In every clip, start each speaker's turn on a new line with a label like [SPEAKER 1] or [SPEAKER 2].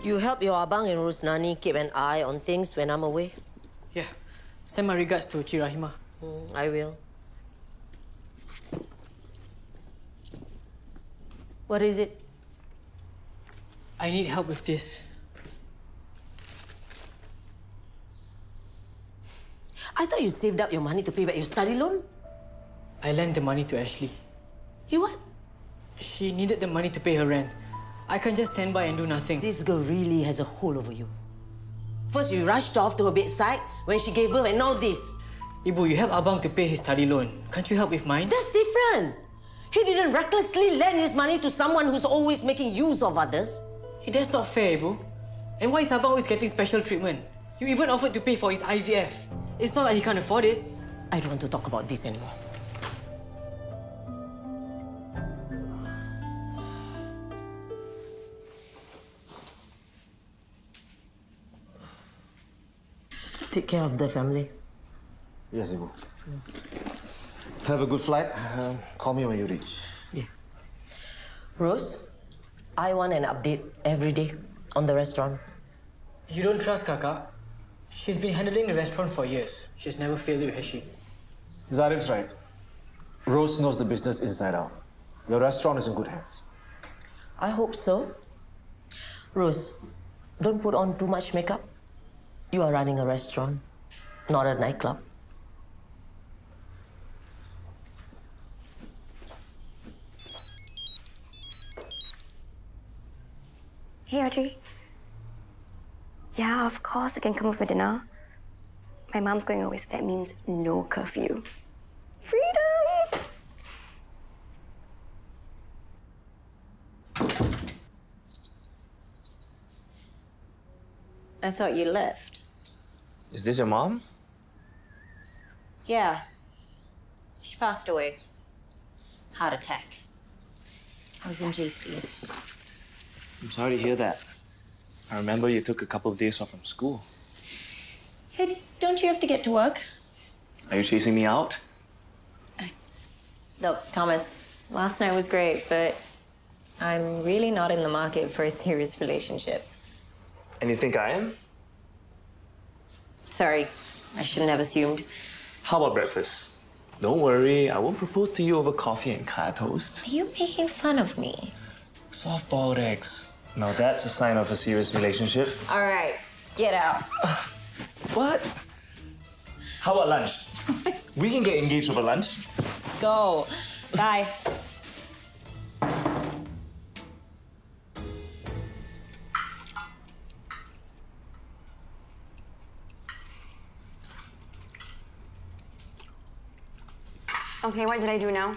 [SPEAKER 1] You help your abang and Rusnani keep an eye on things when I'm away?
[SPEAKER 2] Yeah. Send my regards to Chirahima.
[SPEAKER 1] I will. What is it?
[SPEAKER 2] I need help with this.
[SPEAKER 1] I thought you saved up your money to pay back your study loan?
[SPEAKER 2] I lent the money to Ashley.
[SPEAKER 1] You what?
[SPEAKER 2] She needed the money to pay her rent. I can't just stand by and do nothing.
[SPEAKER 1] This girl really has a hold over you. First, you rushed off to her bedside when she gave birth, and now this.
[SPEAKER 2] Ibu, you help Abang to pay his study loan. Can't you help with mine?
[SPEAKER 1] That's different. He didn't recklessly lend his money to someone who's always making use of others.
[SPEAKER 2] That's not fair, Ibu. And why is Abang always getting special treatment? You even offered to pay for his IVF. It's not like he can't afford it.
[SPEAKER 1] I don't want to talk about this anymore. Take care of the family.
[SPEAKER 3] Yes, Ibu. Have a good flight. Call me when you reach.
[SPEAKER 1] Yeah. Rose, I want an update every day on the restaurant.
[SPEAKER 2] You don't trust Kaka? She's been handling the restaurant for years. She's never failed you, has she?
[SPEAKER 3] Zaryn's right. Rose knows the business inside out. Your restaurant is in good hands.
[SPEAKER 1] I hope so. Rose, don't put on too much makeup. You are running a restaurant, not a nightclub.
[SPEAKER 4] Hey, Audrey. Yeah, of course I can come over for dinner. My mom's going away, so that means no curfew. Freedom!
[SPEAKER 5] I thought you left.
[SPEAKER 6] Is this your mom?
[SPEAKER 5] Yeah. She passed away. Heart attack. I was in JC.
[SPEAKER 6] I'm sorry to hear that. I remember you took a couple of days off from school.
[SPEAKER 5] Hey, don't you have to get to work?
[SPEAKER 6] Are you chasing me out?
[SPEAKER 5] Look, Thomas, last night was great, but I'm really not in the market for a serious relationship.
[SPEAKER 6] And you think I am?
[SPEAKER 5] Sorry, I shouldn't have assumed.
[SPEAKER 6] How about breakfast? Don't worry, I won't propose to you over coffee and kaya toast.
[SPEAKER 5] Are you making fun of me?
[SPEAKER 6] Soft-boiled eggs. Now that's a sign of a serious relationship.
[SPEAKER 5] All right, get out.
[SPEAKER 6] What? How about lunch? We can get engaged over lunch.
[SPEAKER 5] Go. Bye.
[SPEAKER 4] Okay, what did I do now?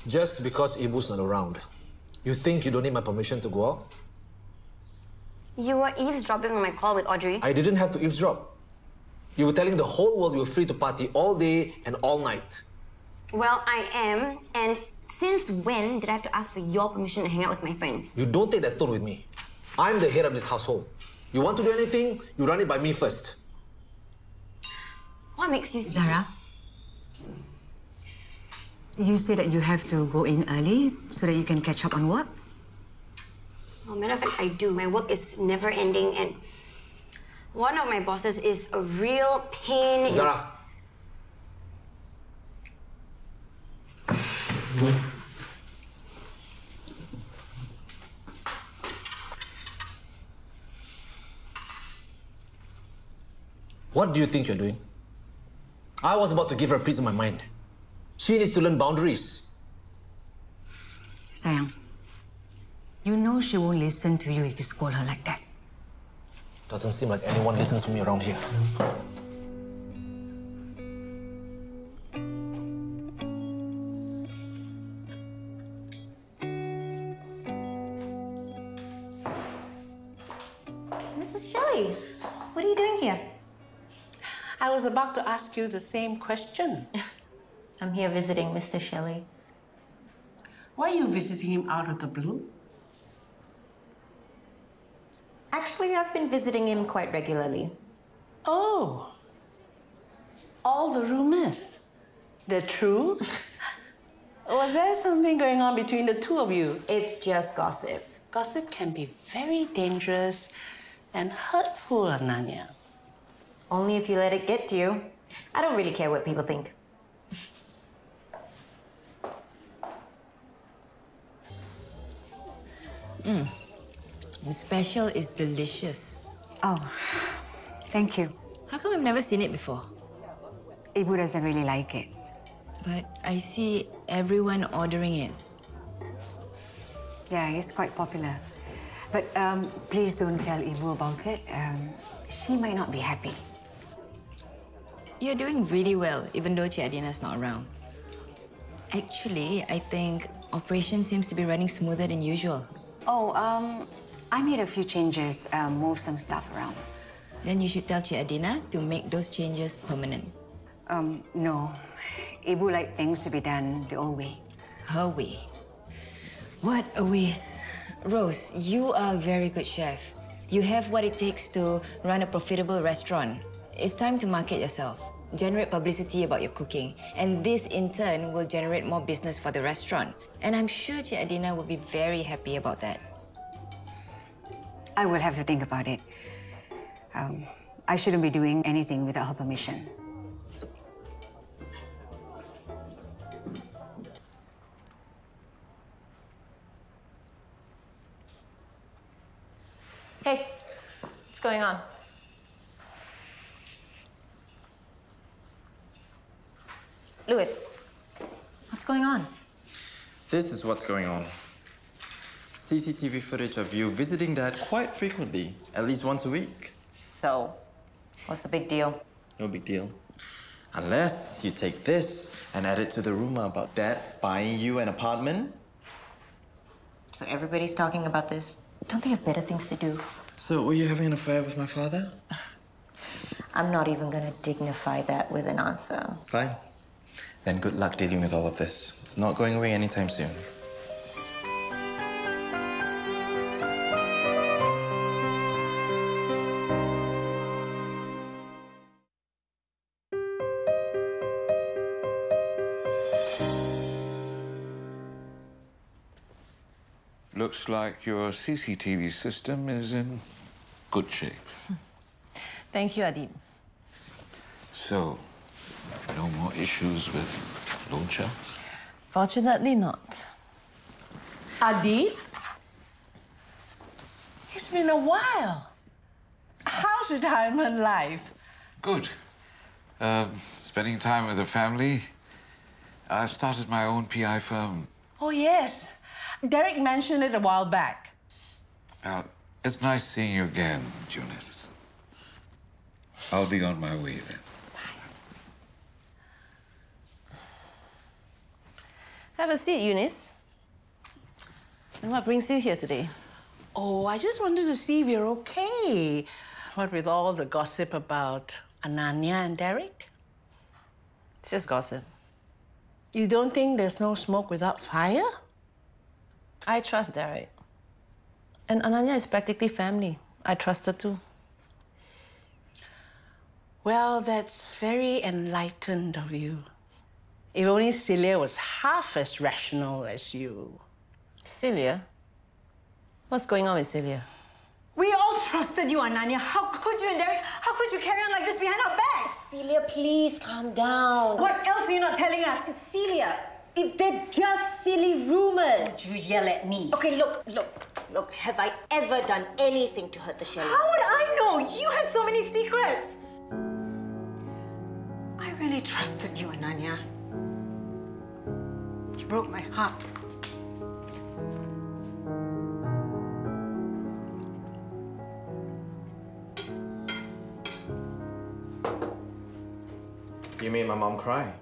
[SPEAKER 3] Just because Ibu's not around, you think you don't need my permission to go out?
[SPEAKER 4] You were eavesdropping on my call with Audrey.
[SPEAKER 3] I didn't have to eavesdrop. You were telling the whole world you were free to party all day and all night.
[SPEAKER 4] Well, I am, and since when did I have to ask for your permission to hang out with my friends?
[SPEAKER 3] You don't take that tone with me. I'm the head of this household. You want to do anything, you run it by me first.
[SPEAKER 4] What makes you think...
[SPEAKER 7] Zara, you say that you have to go in early so that you can catch up on work?
[SPEAKER 4] Well, matter of fact, I do. My work is never ending, and one of my bosses is a real pain.
[SPEAKER 3] Zara. What do you think you're doing? I was about to give her a piece of my mind. She needs to learn boundaries.
[SPEAKER 7] Sayang, you know she won't listen to you if you scold her like that.
[SPEAKER 3] Doesn't seem like anyone listens to me around here.
[SPEAKER 5] Mrs. Shelley, what are you doing here?
[SPEAKER 8] I was about to ask you the same question.
[SPEAKER 5] I'm here visiting Mr. Shelley.
[SPEAKER 8] Why are you visiting him out of the blue?
[SPEAKER 5] Actually, I've been visiting him quite regularly.
[SPEAKER 8] Oh. All the rumors. They're true? Was there something going on between the two of you?
[SPEAKER 5] It's just gossip.
[SPEAKER 8] Gossip can be very dangerous and hurtful, Ananya.
[SPEAKER 5] Only if you let it get to you. I don't really care what people think.
[SPEAKER 9] The special is delicious.
[SPEAKER 7] Oh, thank you.
[SPEAKER 9] How come I've never seen it before?
[SPEAKER 7] Ibu doesn't really like it.
[SPEAKER 9] But I see everyone ordering it.
[SPEAKER 7] Yeah, it's quite popular. But please don't tell Ibu about it. She might not be happy.
[SPEAKER 9] You're doing really well, even though Adina's not around. Actually, I think operation seems to be running smoother than usual.
[SPEAKER 7] Oh, I made a few changes, moved some stuff around.
[SPEAKER 9] Then you should tell Adina to make those changes permanent.
[SPEAKER 7] No. Ibu likes things to be done the old way.
[SPEAKER 9] Her way. What a waste. Rose, you are a very good chef. You have what it takes to run a profitable restaurant. It's time to market yourself. Generate publicity about your cooking. And this, in turn, will generate more business for the restaurant. And I'm sure Adina will be very happy about that.
[SPEAKER 7] I will have to think about it. I shouldn't be doing anything without her permission.
[SPEAKER 5] Hey, what's going on? Louis, what's going on?
[SPEAKER 10] This is what's going on. CCTV footage of you visiting Dad quite frequently, at least once a week.
[SPEAKER 5] So, what's the big deal?
[SPEAKER 10] No big deal. Unless you take this and add it to the rumor about Dad buying you an apartment.
[SPEAKER 5] So everybody's talking about this. Don't they have better things to do?
[SPEAKER 10] So, were you having an affair with my father?
[SPEAKER 5] I'm not even gonna dignify that with an answer.
[SPEAKER 10] Fine. Then good luck dealing with all of this. It's not going away anytime soon.
[SPEAKER 11] Looks like your CCTV system is in good shape.
[SPEAKER 12] Thank you, Adib.
[SPEAKER 11] So, no more issues with loan sharks?
[SPEAKER 12] Fortunately not.
[SPEAKER 8] Adi? It's been a while. How's retirement life?
[SPEAKER 11] Good. Spending time with the family. I've started my own PI firm.
[SPEAKER 8] Oh, yes. Derek mentioned it a while back.
[SPEAKER 11] It's nice seeing you again, Eunice. I'll be on my way then.
[SPEAKER 12] Have a seat, Eunice. And what brings you here today?
[SPEAKER 8] Oh, I just wanted to see if you're okay. What with all the gossip about Ananya and Derek?
[SPEAKER 12] It's just gossip.
[SPEAKER 8] You don't think there's no smoke without fire?
[SPEAKER 12] I trust Derek. And Ananya is practically family. I trust her too.
[SPEAKER 8] Well, that's very enlightened of you. If only Celia was half as rational as you.
[SPEAKER 12] Celia? What's going on with Celia?
[SPEAKER 13] We all trusted you, Ananya. How could you and Derek? How could you carry on like this behind our backs?
[SPEAKER 5] Celia, please calm down.
[SPEAKER 13] What else are you not telling us?
[SPEAKER 5] Celia, they're just silly rumors.
[SPEAKER 13] Don't you yell at me.
[SPEAKER 5] Okay, look. Have I ever done anything to hurt the Shelley?
[SPEAKER 13] How would I know? You have so many secrets. I really trusted you, Ananya. You broke my heart.
[SPEAKER 10] You made my mom cry.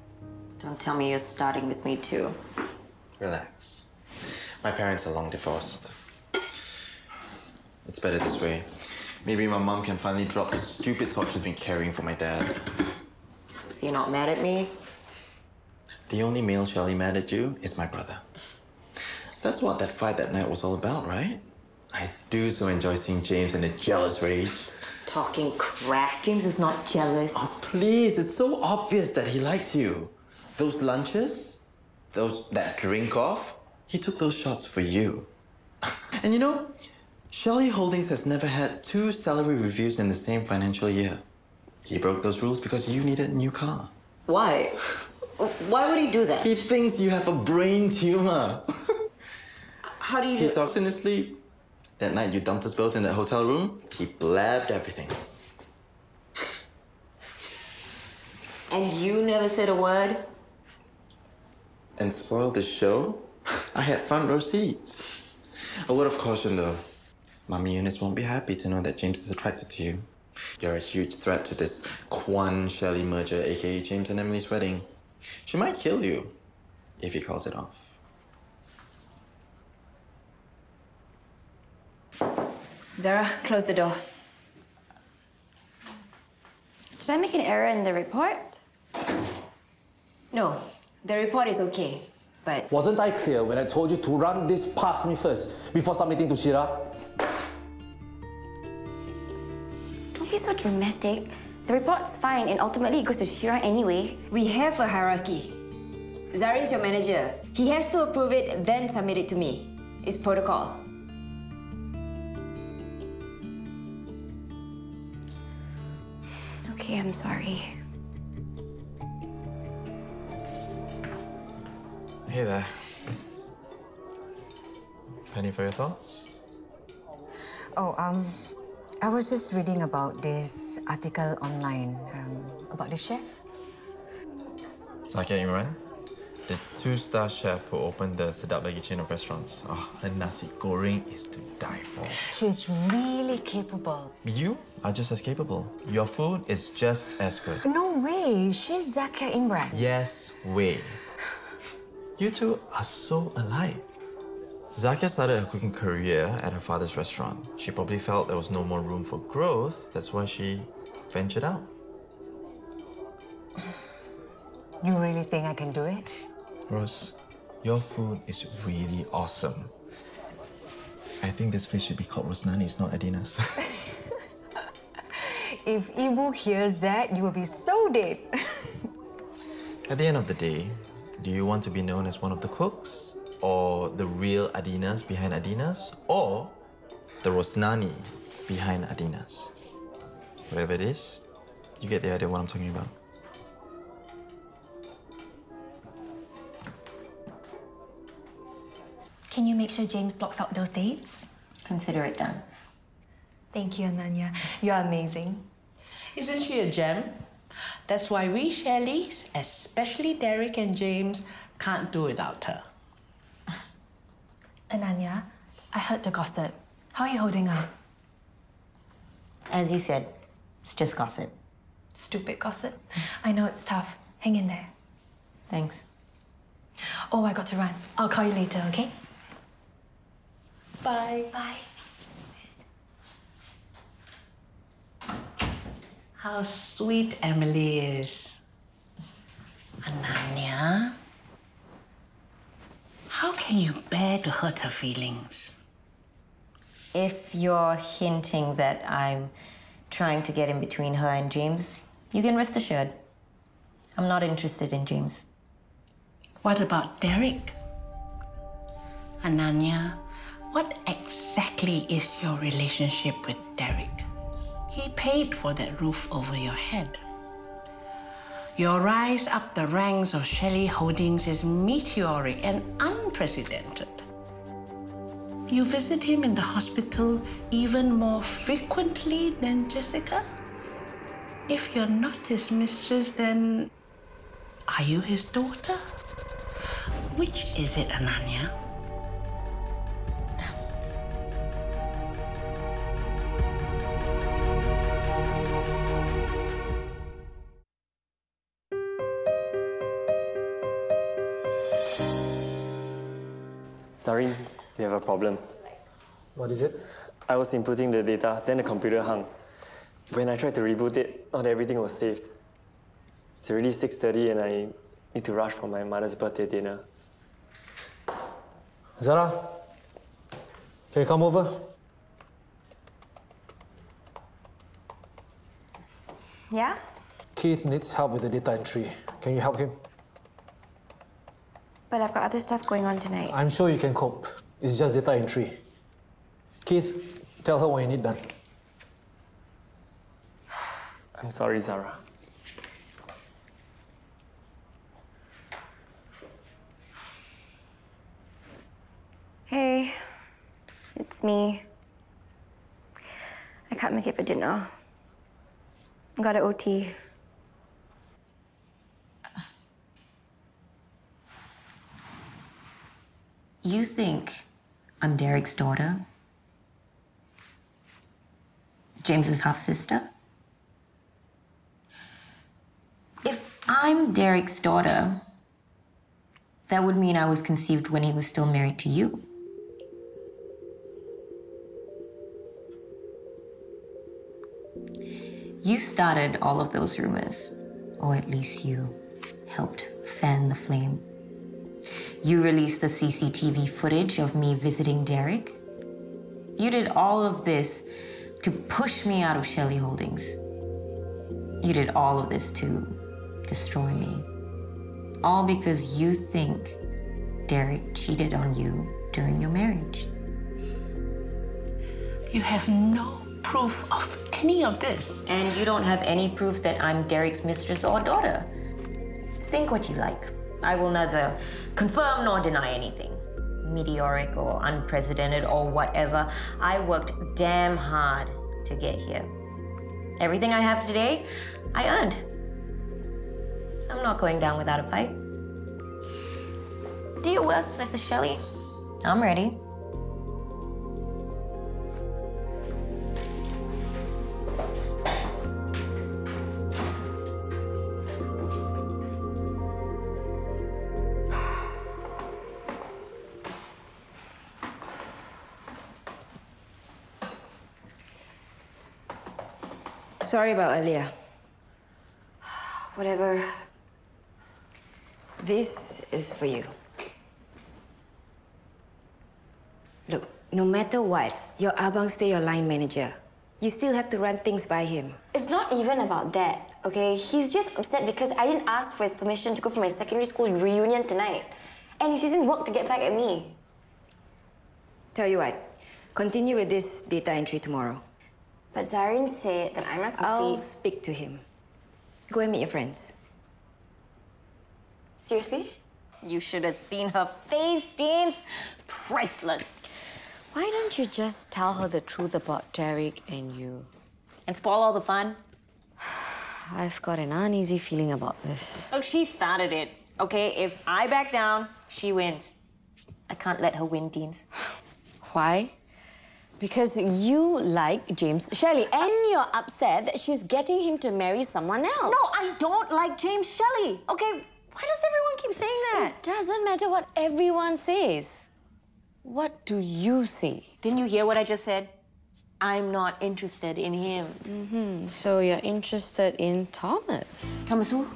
[SPEAKER 5] Don't tell me you're starting with me too.
[SPEAKER 10] Relax. My parents are long divorced. It's better this way. Maybe my mom can finally drop the stupid thought she's been carrying for my dad.
[SPEAKER 5] So you're not mad at me?
[SPEAKER 10] The only male Shelley mad at you is my brother. That's what that fight that night was all about, right? I do so enjoy seeing James in a jealous rage.
[SPEAKER 5] Talking crap. James is not jealous.
[SPEAKER 10] Oh, please, it's so obvious that he likes you. Those lunches, that drink off, he took those shots for you. And you know, Shelley Holdings has never had 2 salary reviews in the same financial year. He broke those rules because you needed a new car.
[SPEAKER 5] Why? Why would he do that?
[SPEAKER 10] He thinks you have a brain tumor.
[SPEAKER 5] How do you
[SPEAKER 10] He talks in his sleep. That night you dumped us both in that hotel room, he blabbed everything.
[SPEAKER 5] And you never said a word?
[SPEAKER 10] And spoiled the show? I had front row seats. A word of caution though. Mommy Eunice won't be happy to know that James is attracted to you. You're a huge threat to this Kwan-Shelley merger, aka James and Emily's wedding. She might kill you if he calls it off.
[SPEAKER 9] Zara, close the door.
[SPEAKER 4] Did I make an error in the report?
[SPEAKER 9] No, the report is okay, but...
[SPEAKER 3] Wasn't I clear when I told you to run this past me first, before submitting to Shira?
[SPEAKER 4] Don't be so dramatic. The report's fine and ultimately it goes to Shira anyway.
[SPEAKER 9] We have a hierarchy. Zaryn's your manager. He has to approve it, then submit it to me. It's protocol.
[SPEAKER 4] Okay, I'm sorry.
[SPEAKER 10] Hey there. Penny for your thoughts?
[SPEAKER 7] Oh, I was just reading about this article online about the chef.
[SPEAKER 10] Zakia Imran, the 2-star chef who opened the Sedap Lagi chain of restaurants. Oh, her nasi goreng is to die for.
[SPEAKER 7] She's really capable.
[SPEAKER 10] You are just as capable. Your food is just as good.
[SPEAKER 7] No way, she's Zakia Imran.
[SPEAKER 10] Yes way. You two are so alike. Zakia started her cooking career at her father's restaurant. She probably felt there was no more room for growth. That's why she ventured out.
[SPEAKER 7] You really think I can do it?
[SPEAKER 10] Rose, your food is really awesome. I think this place should be called Rosnani's, not Adina's.
[SPEAKER 7] If Ibu hears that, you will be so dead.
[SPEAKER 10] At the end of the day, do you want to be known as one of the cooks? Or the real Adina's behind Adina's? Or the Rosnani behind Adina's? Whatever it is, you get the idea of what I'm talking about.
[SPEAKER 13] Can you make sure James blocks out those dates?
[SPEAKER 5] Consider it done.
[SPEAKER 13] Thank you, Ananya. You're amazing.
[SPEAKER 8] Isn't she a gem? That's why we Shelleys, especially Derek and James, can't do without her.
[SPEAKER 13] Ananya, I heard the gossip. How are you holding up?
[SPEAKER 5] As you said, it's just gossip.
[SPEAKER 13] Stupid gossip. I know it's tough. Hang in there.
[SPEAKER 5] Thanks.
[SPEAKER 13] Oh, I got to run. I'll call you later, okay?
[SPEAKER 8] Bye.
[SPEAKER 13] Bye.
[SPEAKER 8] How sweet Emily is. Ananya, how can you bear to hurt her feelings?
[SPEAKER 5] If you're hinting that I'm trying to get in between her and James, you can rest assured. I'm not interested in James.
[SPEAKER 8] What about Derek? Ananya, what exactly is your relationship with Derek? He paid for that roof over your head. Your rise up the ranks of Shelley Holdings is meteoric and unprecedented. You visit him in the hospital even more frequently than Jessica? If you're not his mistress, then are you his daughter? Which is it, Ananya?
[SPEAKER 14] Zaryn, we have a problem.
[SPEAKER 3] What is it?
[SPEAKER 14] I was inputting the data, then the computer hung. When I tried to reboot it, not everything was saved. It's already 6:30 and I need to rush for my mother's birthday dinner.
[SPEAKER 3] Zara, can you come over?
[SPEAKER 4] Yeah?
[SPEAKER 3] Keith needs help with the data entry. Can you help him?
[SPEAKER 4] But I've got other stuff going on tonight.
[SPEAKER 3] I'm sure you can cope. It's just data entry. Keith, tell her what you need done.
[SPEAKER 14] I'm sorry, Zara.
[SPEAKER 4] Hey, it's me. I can't make it for dinner. Got an OT.
[SPEAKER 5] You think I'm Derek's daughter? James's half-sister? If I'm Derek's daughter, that would mean I was conceived when he was still married to you. You started all of those rumors, or at least you helped fan the flame. You released the CCTV footage of me visiting Derek. You did all of this to push me out of Shelley Holdings. You did all of this to destroy me. All because you think Derek cheated on you during your marriage.
[SPEAKER 8] You have no proof of any of this.
[SPEAKER 5] And you don't have any proof that I'm Derek's mistress or daughter. Think what you like. I will neither confirm nor deny anything. Meteoric or unprecedented or whatever. I worked damn hard to get here. Everything I have today, I earned. So I'm not going down without a fight. Do your worst, Mrs. Shelley. I'm ready.
[SPEAKER 9] Sorry about earlier.
[SPEAKER 4] Whatever.
[SPEAKER 9] This is for you. Look, no matter what, your abang stay your line manager. You still have to run things by him.
[SPEAKER 4] It's not even about that, okay? He's just upset because I didn't ask for his permission to go for my secondary school reunion tonight. And he's using work to get back at me.
[SPEAKER 9] Tell you what, continue with this data entry tomorrow.
[SPEAKER 4] But Zaryn said that I must complete...
[SPEAKER 9] I'll speak to him. Go and meet your friends.
[SPEAKER 4] Seriously?
[SPEAKER 5] You should have seen her face, Deans. Priceless.
[SPEAKER 15] Why don't you just tell her the truth about Derek and you?
[SPEAKER 5] And spoil all the fun?
[SPEAKER 15] I've got an uneasy feeling about this.
[SPEAKER 5] Look, she started it, okay? If I back down, she wins. I can't let her win, Deans.
[SPEAKER 15] Why? Because you like James Shelley and you're upset that she's getting him to marry someone else.
[SPEAKER 5] No, I don't like James Shelley, okay? Why does everyone keep saying that?
[SPEAKER 15] It doesn't matter what everyone says. What do you say?
[SPEAKER 5] Didn't you hear what I just said? I'm not interested in him.
[SPEAKER 15] So you're interested in Thomas?
[SPEAKER 5] Thomas who?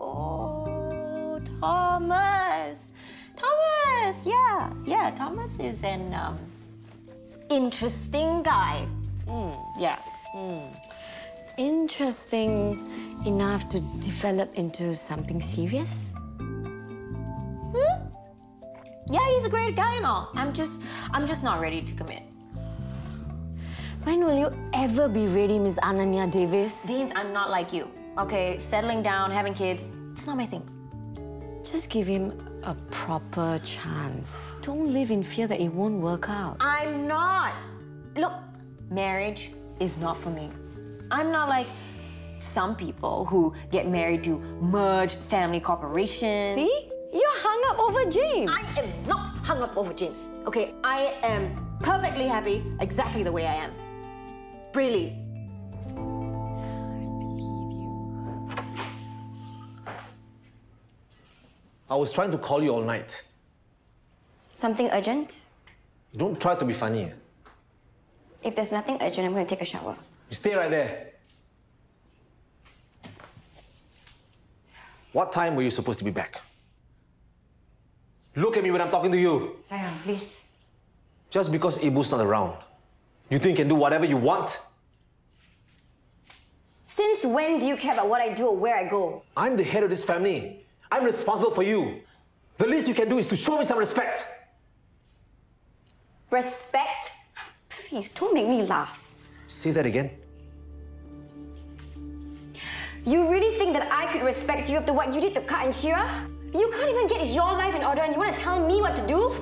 [SPEAKER 5] Oh, Thomas. Thomas, yeah, Thomas is an interesting guy. Yeah.
[SPEAKER 15] Interesting enough to develop into something serious?
[SPEAKER 5] Yeah, he's a great guy and all. I'm just not ready to commit.
[SPEAKER 15] When will you ever be ready, Miss Ananya Davis?
[SPEAKER 5] Deans, I'm not like you, okay? Settling down, having kids, it's not my thing.
[SPEAKER 15] Just give him a proper chance. Don't live in fear that it won't work out.
[SPEAKER 5] I'm not. Look, marriage is not for me. I'm not like some people who get married to merge family corporations.
[SPEAKER 15] See? You're hung up over James.
[SPEAKER 5] I am not hung up over James, okay? I am perfectly happy exactly the way I am. Really.
[SPEAKER 3] I was trying to call you all night.
[SPEAKER 4] Something urgent?
[SPEAKER 3] Don't try to be funny.
[SPEAKER 4] If there's nothing urgent, I'm going to take a shower.
[SPEAKER 3] You stay right there. What time were you supposed to be back? Look at me when I'm talking to you.
[SPEAKER 9] Sayang, please.
[SPEAKER 3] Just because Ibu's not around, you think you can do whatever you want?
[SPEAKER 4] Since when do you care about what I do or where I go?
[SPEAKER 3] I'm the head of this family. I'm responsible for you. The least you can do is to show me some respect.
[SPEAKER 4] Respect? Please, don't make me laugh.
[SPEAKER 3] Say that again.
[SPEAKER 4] You really think that I could respect you after what you did to Kat and Shira? You can't even get your life in order and you want to tell me what to do?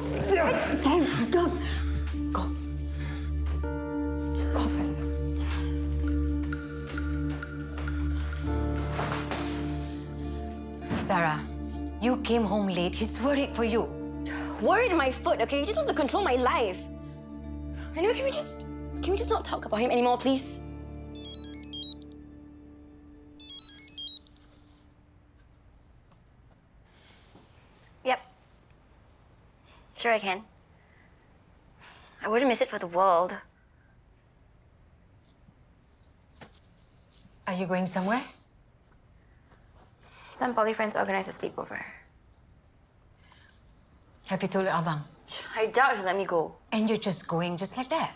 [SPEAKER 4] Sam, don't. Go. Just go first.
[SPEAKER 7] Zara, you came home late. He's worried for you.
[SPEAKER 4] Worried my foot, okay? He just wants to control my life. Anyway, can we just not talk about him anymore, please? Yep. Sure I can. I wouldn't miss it for the world.
[SPEAKER 7] Are you going somewhere?
[SPEAKER 4] Some poly friends organize a sleepover.
[SPEAKER 7] Have you told Abang?
[SPEAKER 4] I doubt he'll let me go.
[SPEAKER 7] And you're just going just like that?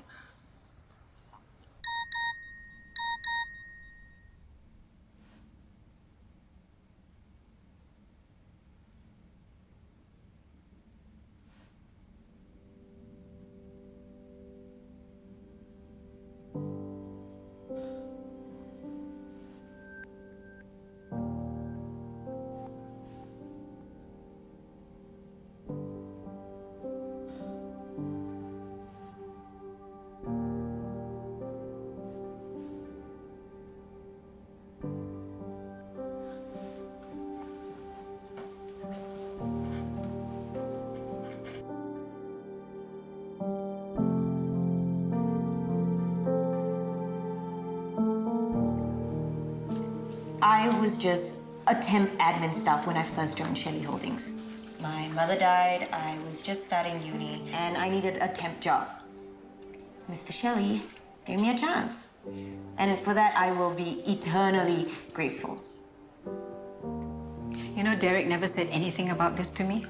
[SPEAKER 5] I was just a temp admin staff when I first joined Shelley Holdings. My mother died, I was just starting uni, and I needed a temp job. Mr. Shelley gave me a chance. And for that, I will be eternally grateful.
[SPEAKER 13] You know, Derek never said anything about this to me.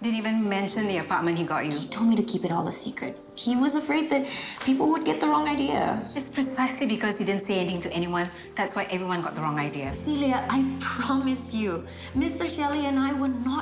[SPEAKER 13] Didn't even mention the apartment he got you.
[SPEAKER 5] He told me to keep it all a secret. He was afraid that people would get the wrong idea.
[SPEAKER 13] It's precisely because he didn't say anything to anyone. That's why everyone got the wrong idea.
[SPEAKER 5] Celia, I promise you, Mr. Shelley and I were not